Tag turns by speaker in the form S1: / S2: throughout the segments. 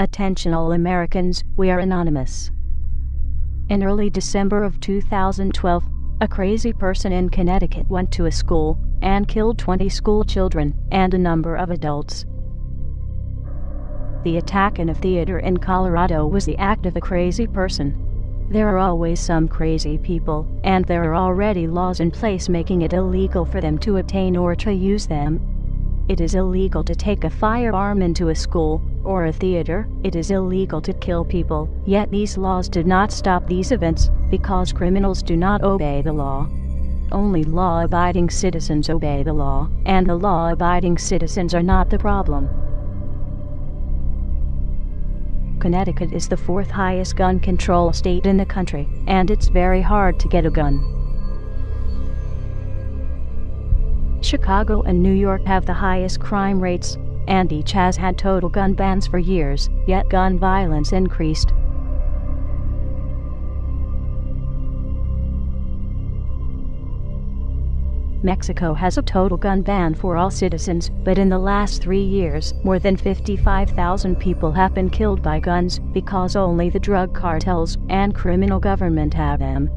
S1: Attention all Americans, we are anonymous. In early December of 2012, a crazy person in Connecticut went to a school and killed 20 school children and a number of adults. The attack in a theater in Colorado was the act of a crazy person. There are always some crazy people, and there are already laws in place making it illegal for them to obtain or to use them. It is illegal to take a firearm into a school or a theater. It is illegal to kill people, yet these laws did not stop these events because criminals do not obey the law. Only law-abiding citizens obey the law, and the law-abiding citizens are not the problem. Connecticut is the fourth highest gun control state in the country, and it's very hard to get a gun. Chicago and New York have the highest crime rates, and each has had total gun bans for years, yet gun violence increased. Mexico has a total gun ban for all citizens, but in the last 3 years, more than 55,000 people have been killed by guns because only the drug cartels and criminal government have them.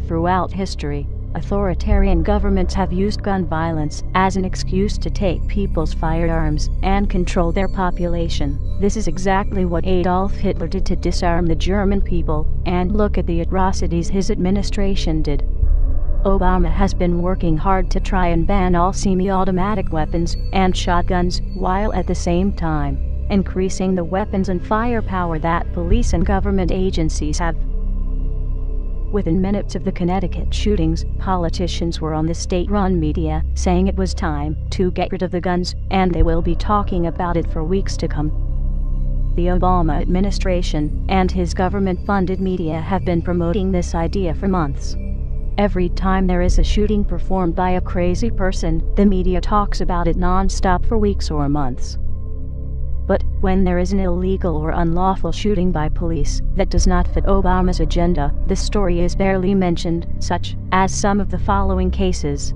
S1: Throughout history, authoritarian governments have used gun violence as an excuse to take people's firearms and control their population. This is exactly what Adolf Hitler did to disarm the German people, and look at the atrocities his administration did. Obama has been working hard to try and ban all semi-automatic weapons and shotguns, while at the same time increasing the weapons and firepower that police and government agencies have. Within minutes of the Connecticut shootings, politicians were on the state-run media saying it was time to get rid of the guns, and they will be talking about it for weeks to come. The Obama administration and his government-funded media have been promoting this idea for months. Every time there is a shooting performed by a crazy person, the media talks about it non-stop for weeks or months. But when there is an illegal or unlawful shooting by police that does not fit Obama's agenda, the story is barely mentioned, such as some of the following cases.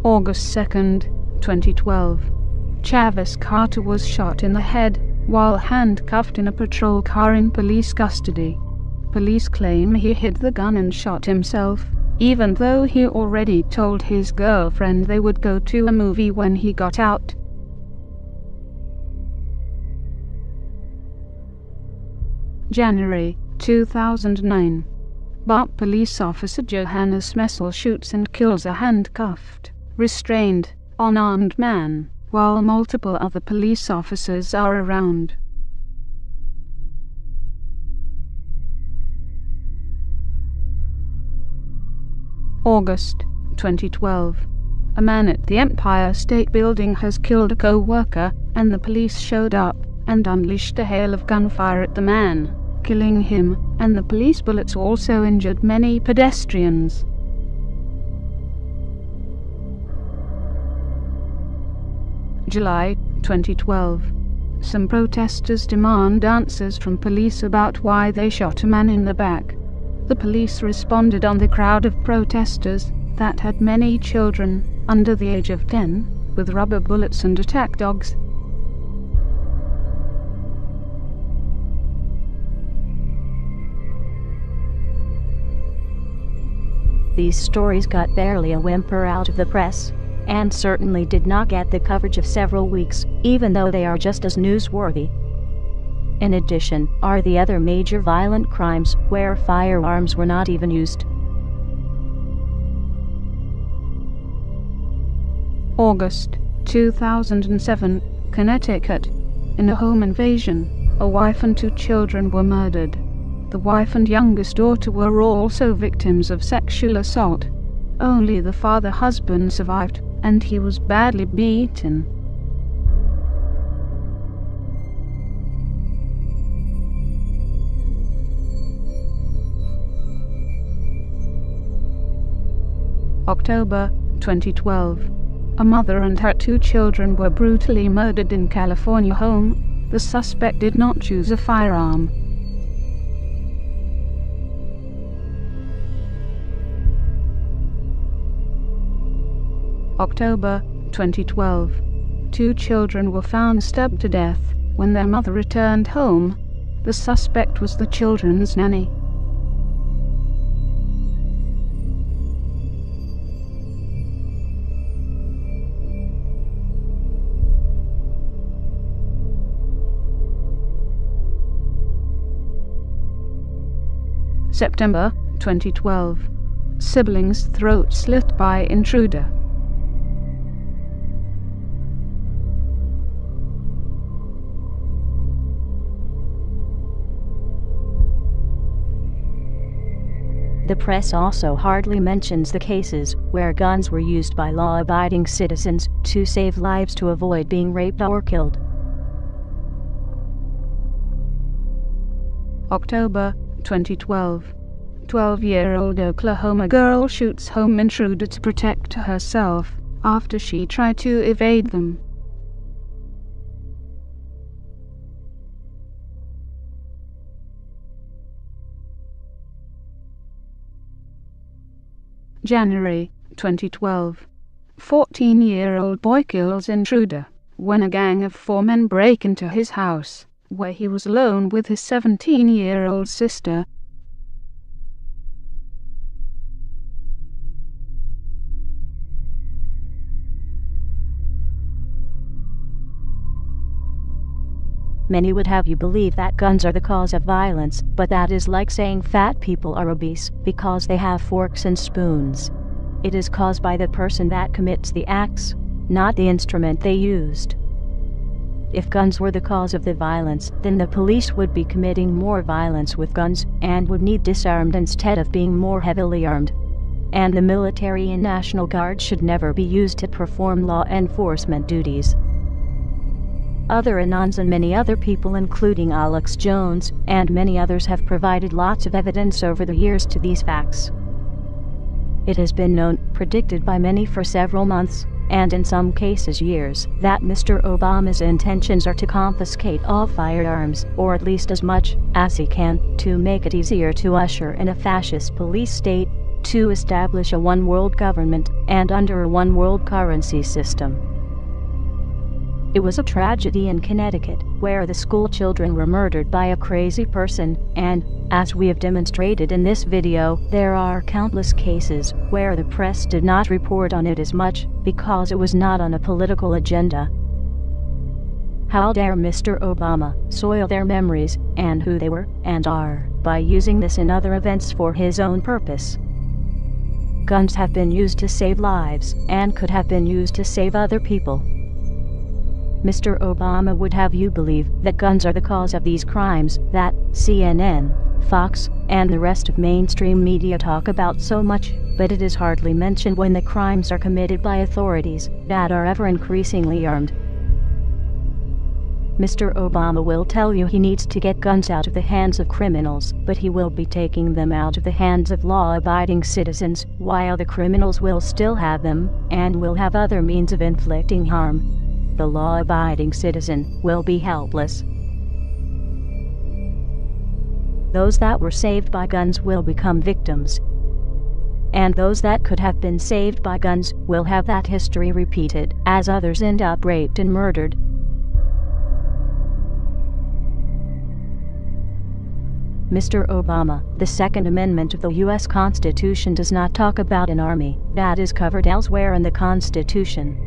S2: August 2, 2012. Travis Carter was shot in the head while handcuffed in a patrol car in police custody. Police claim he hid the gun and shot himself, even though he already told his girlfriend they would go to a movie when he got out. January 2009. Bart police officer Johannes Messel shoots and kills a handcuffed, restrained, unarmed man, while multiple other police officers are around. August 2012. A man at the Empire State Building has killed a co-worker, and the police showed up and unleashed a hail of gunfire at the man, killing him, and the police bullets also injured many pedestrians. July 2012. Some protesters demand answers from police about why they shot a man in the back. The police responded on the crowd of protesters that had many children under the age of 10, with rubber bullets and attack dogs.
S1: These stories got barely a whimper out of the press, and certainly did not get the coverage of several weeks, even though they are just as newsworthy. In addition, are the other major violent crimes where firearms were not even used.
S2: August 2007, Connecticut. In a home invasion, a wife and 2 children were murdered. The wife and youngest daughter were also victims of sexual assault. Only the father husband survived, and he was badly beaten. October 2012. A mother and her 2 children were brutally murdered in California home. The suspect did not choose a firearm. October 2012. 2 children were found stabbed to death when their mother returned home. The suspect was the children's nanny. September 2012. Siblings' throat slit by intruder.
S1: The press also hardly mentions the cases where guns were used by law-abiding citizens to save lives to avoid being raped or killed.
S2: October 2012. 12-year-old Oklahoma girl shoots home intruder to protect herself after she tried to evade them. January 2012. 14-year-old boy kills intruder when a gang of 4 men break into his house, where he was alone with his 17-year-old sister.
S1: Many would have you believe that guns are the cause of violence, but that is like saying fat people are obese because they have forks and spoons. It is caused by the person that commits the acts, not the instrument they used. If guns were the cause of the violence, then the police would be committing more violence with guns and would need disarmed instead of being more heavily armed. And the military and National Guard should never be used to perform law enforcement duties. Other Anons and many other people, including Alex Jones and many others, have provided lots of evidence over the years to these facts. It has been known, predicted by many for several months, and in some cases years, that Mr. Obama's intentions are to confiscate all firearms, or at least as much as he can, to make it easier to usher in a fascist police state, to establish a one-world government, and under a one-world currency system. It was a tragedy in Connecticut, where the school children were murdered by a crazy person, and, as we have demonstrated in this video, there are countless cases where the press did not report on it as much, because it was not on a political agenda. How dare Mr. Obama soil their memories, and who they were, and are, by using this and other events for his own purpose. Guns have been used to save lives, and could have been used to save other people. Mr. Obama would have you believe that guns are the cause of these crimes that CNN, Fox, and the rest of mainstream media talk about so much, but it is hardly mentioned when the crimes are committed by authorities that are ever increasingly armed. Mr. Obama will tell you he needs to get guns out of the hands of criminals, but he will be taking them out of the hands of law-abiding citizens, while the criminals will still have them, and will have other means of inflicting harm. The law-abiding citizen will be helpless. Those that were saved by guns will become victims. And those that could have been saved by guns will have that history repeated, as others end up raped and murdered. Mr. Obama, the Second Amendment of the U.S. Constitution does not talk about an army that is covered elsewhere in the Constitution.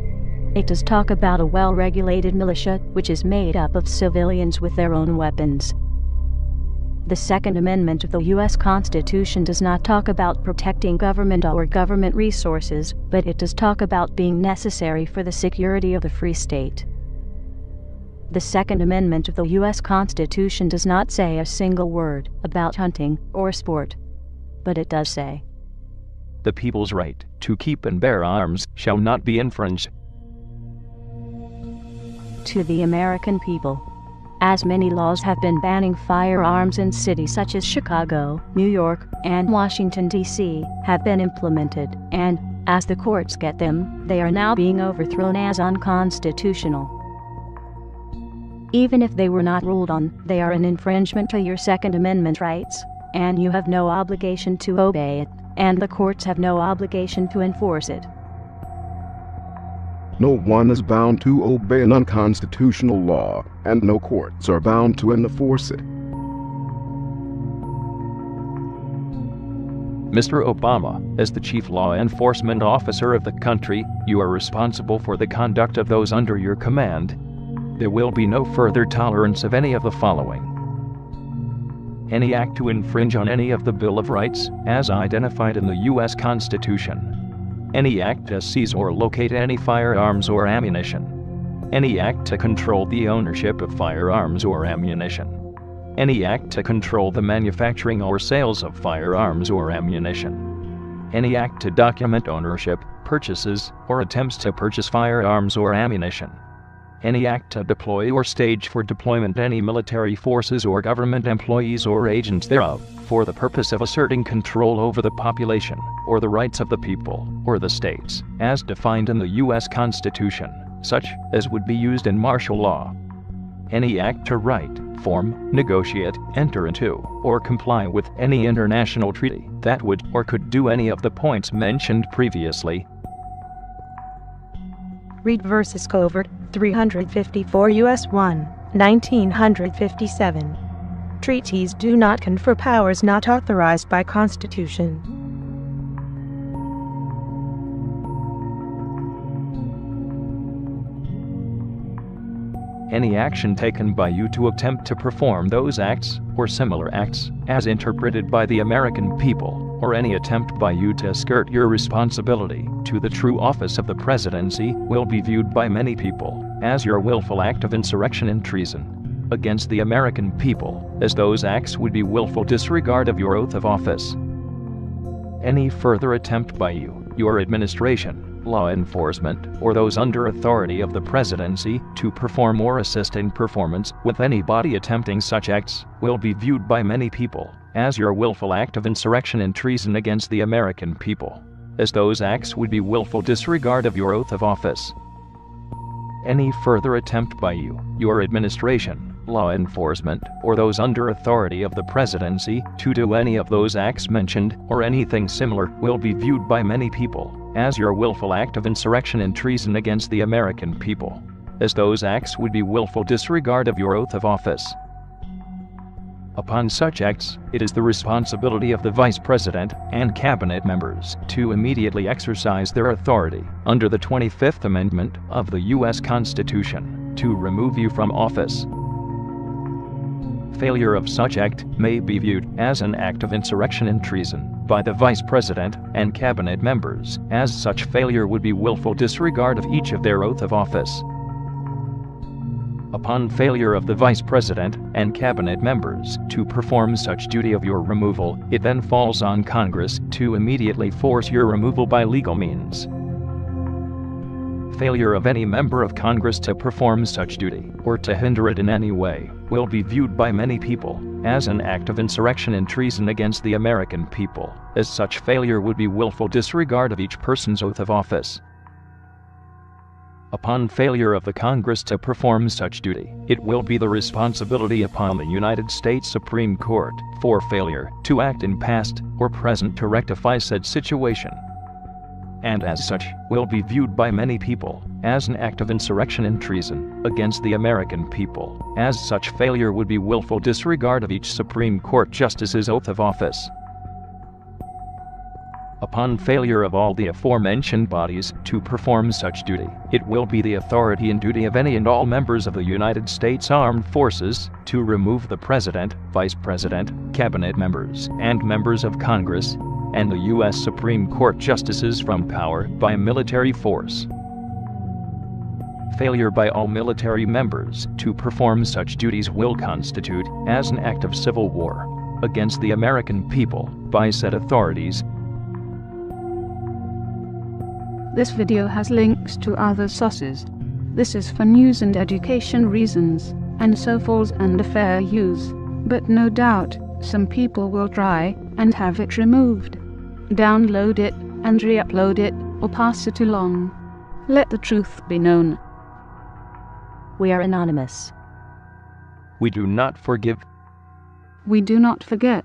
S1: It does talk about a well-regulated militia, which is made up of civilians with their own weapons. The Second Amendment of the U.S. Constitution does not talk about protecting government or government resources, but it does talk about being necessary for the security of the free state. The Second Amendment of the U.S. Constitution does not say a single word about hunting or sport, but it does say,
S3: "The people's right to keep and bear arms shall not be infringed."
S1: To the American people, as many laws have been banning firearms in cities such as Chicago, New York, and Washington, D.C., have been implemented, and, as the courts get them, they are now being overthrown as unconstitutional. Even if they were not ruled on, they are an infringement to your Second Amendment rights, and you have no obligation to obey it, and the courts have no obligation to enforce it.
S4: No one is bound to obey an unconstitutional law, and no courts are bound to enforce it.
S3: Mr. Obama, as the chief law enforcement officer of the country, you are responsible for the conduct of those under your command. There will be no further tolerance of any of the following: any act to infringe on any of the Bill of Rights, as identified in the U.S. Constitution; any act to seize or locate any firearms or ammunition; any act to control the ownership of firearms or ammunition; any act to control the manufacturing or sales of firearms or ammunition; any act to document ownership, purchases, or attempts to purchase firearms or ammunition; any act to deploy or stage for deployment any military forces or government employees or agents thereof, for the purpose of asserting control over the population, or the rights of the people, or the states, as defined in the U.S. Constitution, such as would be used in martial law; any act to write, form, negotiate, enter into, or comply with any international treaty that would or could do any of the points mentioned previously.
S5: Reed vs. Covert, 354 U.S. 1, 1957. Treaties do not confer powers not authorized by Constitution.
S3: Any action taken by you to attempt to perform those acts, or similar acts, as interpreted by the American people, or any attempt by you to skirt your responsibility to the true office of the presidency, will be viewed by many people as your willful act of insurrection and treason against the American people, as those acts would be willful disregard of your oath of office. Any further attempt by you, your administration, law enforcement, or those under authority of the presidency to perform or assist in performance with any body attempting such acts will be viewed by many people as your willful act of insurrection and treason against the American people, as those acts would be willful disregard of your oath of office. Any further attempt by you, your administration, law enforcement, or those under authority of the presidency to do any of those acts mentioned, or anything similar, will be viewed by many people as your willful act of insurrection and treason against the American people, as those acts would be willful disregard of your oath of office. Upon such acts, it is the responsibility of the Vice President and Cabinet members to immediately exercise their authority under the 25th Amendment of the U.S. Constitution to remove you from office. Failure of such act may be viewed as an act of insurrection and treason by the Vice President and Cabinet members, as such failure would be willful disregard of each of their oath of office. Upon failure of the Vice President and Cabinet members to perform such duty of your removal, it then falls on Congress to immediately force your removal by legal means. Failure of any member of Congress to perform such duty, or to hinder it in any way, will be viewed by many people as an act of insurrection and treason against the American people, as such failure would be willful disregard of each person's oath of office. Upon failure of the Congress to perform such duty, it will be the responsibility upon the United States Supreme Court for failure to act in past or present to rectify said situation, and as such will be viewed by many people as an act of insurrection and treason against the American people, as such failure would be willful disregard of each Supreme Court justice's oath of office. Upon failure of all the aforementioned bodies to perform such duty, it will be the authority and duty of any and all members of the United States Armed Forces to remove the President, Vice President, Cabinet members, and members of Congress, and the U.S. Supreme Court justices from power by military force. Failure by all military members to perform such duties will constitute as an act of civil war against the American people by said authorities.
S2: This video has links to other sources. This is for news and education reasons, and so falls under fair use. But no doubt, some people will try and have it removed. Download it and re-upload it, or pass it along. Let the truth be known.
S1: We are anonymous.
S3: We do not forgive.
S2: We do not forget.